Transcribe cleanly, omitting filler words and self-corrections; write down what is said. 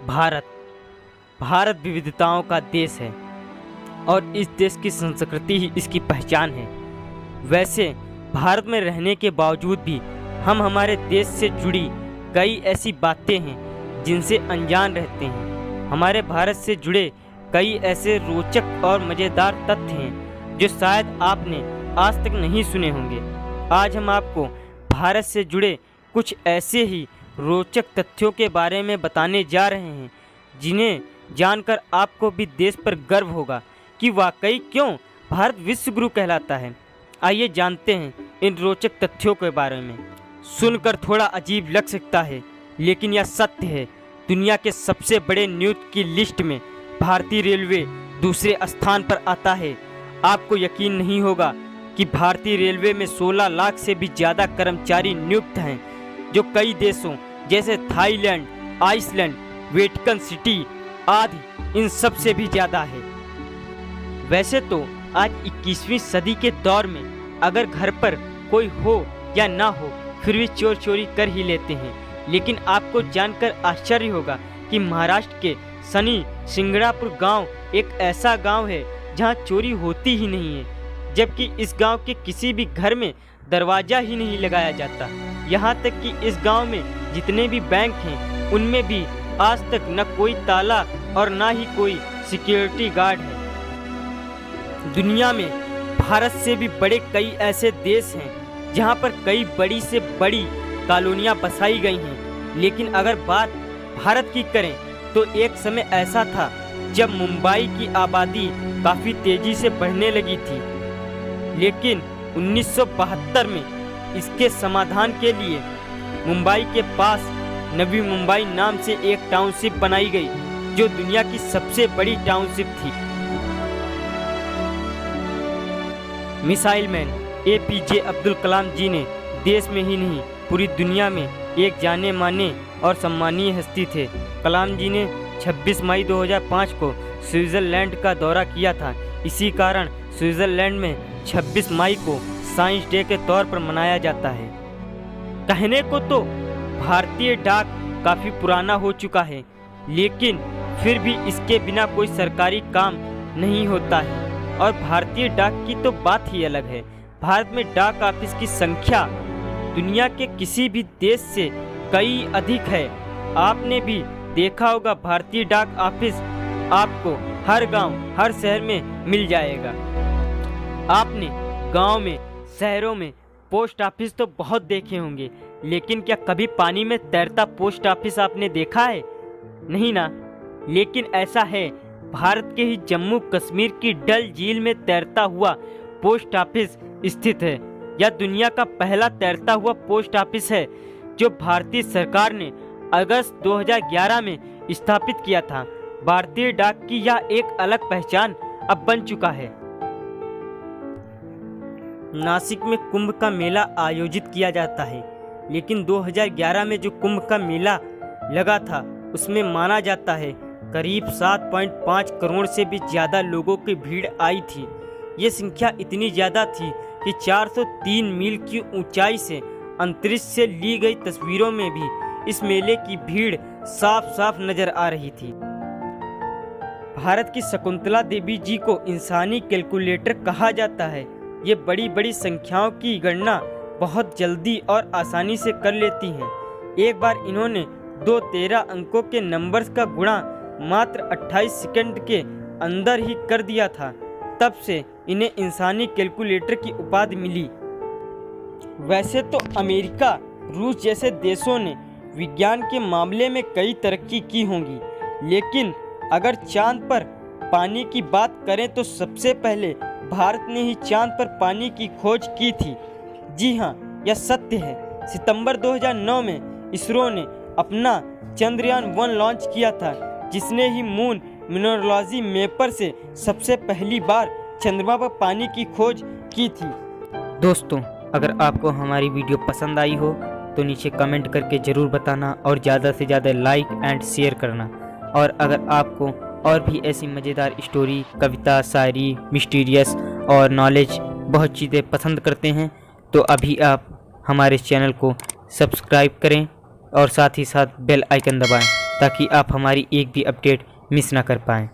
भारत भारत विविधताओं का देश है और इस देश की संस्कृति ही इसकी पहचान है। वैसे भारत में रहने के बावजूद भी हम हमारे देश से जुड़ी कई ऐसी बातें हैं जिनसे अनजान रहते हैं। हमारे भारत से जुड़े कई ऐसे रोचक और मज़ेदार तथ्य हैं जो शायद आपने आज तक नहीं सुने होंगे। आज हम आपको भारत से जुड़े कुछ ऐसे ही रोचक तथ्यों के बारे में बताने जा रहे हैं जिन्हें जानकर आपको भी देश पर गर्व होगा कि वाकई क्यों भारत विश्व गुरु कहलाता है। आइए जानते हैं इन रोचक तथ्यों के बारे में। सुनकर थोड़ा अजीब लग सकता है लेकिन यह सत्य है। दुनिया के सबसे बड़े नियुक्त की लिस्ट में भारतीय रेलवे दूसरे स्थान पर आता है। आपको यकीन नहीं होगा कि भारतीय रेलवे में 16 लाख से भी ज़्यादा कर्मचारी नियुक्त हैं, जो कई देशों जैसे थाईलैंड, आइसलैंड, वेटिकन सिटी आदि इन सब से भी ज़्यादा है। वैसे तो आज 21वीं सदी के दौर में अगर घर पर कोई हो या ना हो फिर भी चोर चोरी कर ही लेते हैं, लेकिन आपको जानकर आश्चर्य होगा कि महाराष्ट्र के सनी सिंगड़ापुर गांव एक ऐसा गांव है जहां चोरी होती ही नहीं है, जबकि इस गांव के किसी भी घर में दरवाज़ा ही नहीं लगाया जाता। यहाँ तक कि इस गांव में जितने भी बैंक हैं उनमें भी आज तक न कोई ताला और ना ही कोई सिक्योरिटी गार्ड है। दुनिया में भारत से भी बड़े कई ऐसे देश हैं जहाँ पर कई बड़ी से बड़ी कॉलोनियाँ बसाई गई हैं, लेकिन अगर बात भारत की करें तो एक समय ऐसा था जब मुंबई की आबादी काफ़ी तेज़ी से बढ़ने लगी थी, लेकिन 1972 में इसके समाधान के लिए मुंबई के पास नवी मुंबई नाम से एक टाउनशिप बनाई गई जो दुनिया की सबसे बड़ी टाउनशिप थी। Missile man APJ Abdul Kalam जी ने देश में ही नहीं पूरी दुनिया में एक जाने माने और सम्मानीय हस्ती थे। कलाम जी ने 26 मई 2005 को स्विट्ज़रलैंड का दौरा किया था। इसी कारण स्विट्ज़रलैंड में 26 मई को साइंस डे के तौर पर मनाया जाता है। कहने को तो भारतीय डाक काफ़ी पुराना हो चुका है, लेकिन फिर भी इसके बिना कोई सरकारी काम नहीं होता है और भारतीय डाक की तो बात ही अलग है। भारत में डाक ऑफिस की संख्या दुनिया के किसी भी देश से कई अधिक है। आपने भी देखा होगा भारतीय डाक ऑफिस आपको हर गांव, हर शहर में मिल जाएगा। आपने गांव में, शहरों में पोस्ट ऑफिस तो बहुत देखे होंगे, लेकिन क्या कभी पानी में तैरता पोस्ट ऑफिस आपने देखा है? नहीं ना। लेकिन ऐसा है, भारत के ही जम्मू कश्मीर की डल झील में तैरता हुआ पोस्ट ऑफिस स्थित है। यह दुनिया का पहला तैरता हुआ पोस्ट ऑफिस है जो भारतीय सरकार ने अगस्त 2011 में स्थापित किया था। भारतीय डाक की यह एक अलग पहचान अब बन चुका है। नासिक में कुंभ का मेला आयोजित किया जाता है, लेकिन 2011 में जो कुंभ का मेला लगा था उसमें माना जाता है करीब 7.5 करोड़ से भी ज़्यादा लोगों की भीड़ आई थी। ये संख्या इतनी ज़्यादा थी कि 403 मील की ऊंचाई से अंतरिक्ष से ली गई तस्वीरों में भी इस मेले की भीड़ साफ साफ नजर आ रही थी। भारत की शकुंतला देवी जी को इंसानी कैलकुलेटर कहा जाता है। ये बड़ी बड़ी संख्याओं की गणना बहुत जल्दी और आसानी से कर लेती हैं। एक बार इन्होंने 2 13 अंकों के नंबर्स का गुणा मात्र 28 सेकंड के अंदर ही कर दिया था। तब से इन्हें इंसानी कैलकुलेटर की उपाधि मिली। वैसे तो अमेरिका, रूस जैसे देशों ने विज्ञान के मामले में कई तरक्की की होंगी, लेकिन अगर चांद पर पानी की बात करें तो सबसे पहले भारत ने ही चांद पर पानी की खोज की थी। जी हाँ, यह सत्य है। सितंबर 2009 में इसरो ने अपना चंद्रयान 1 लॉन्च किया था, जिसने ही मून मिनरोलॉजी मैपर से सबसे पहली बार चंद्रमा पर पानी की खोज की थी। दोस्तों, अगर आपको हमारी वीडियो पसंद आई हो तो नीचे कमेंट करके ज़रूर बताना और ज़्यादा से ज़्यादा लाइक एंड शेयर करना। और अगर आपको और भी ऐसी मज़ेदार स्टोरी, कविता, शायरी, मिस्टीरियस और नॉलेज बहुत चीज़ें पसंद करते हैं तो अभी आप हमारे चैनल को सब्सक्राइब करें और साथ ही साथ बेल आइकन दबाएं। ताकि आप हमारी एक भी अपडेट मिस ना कर पाएँ।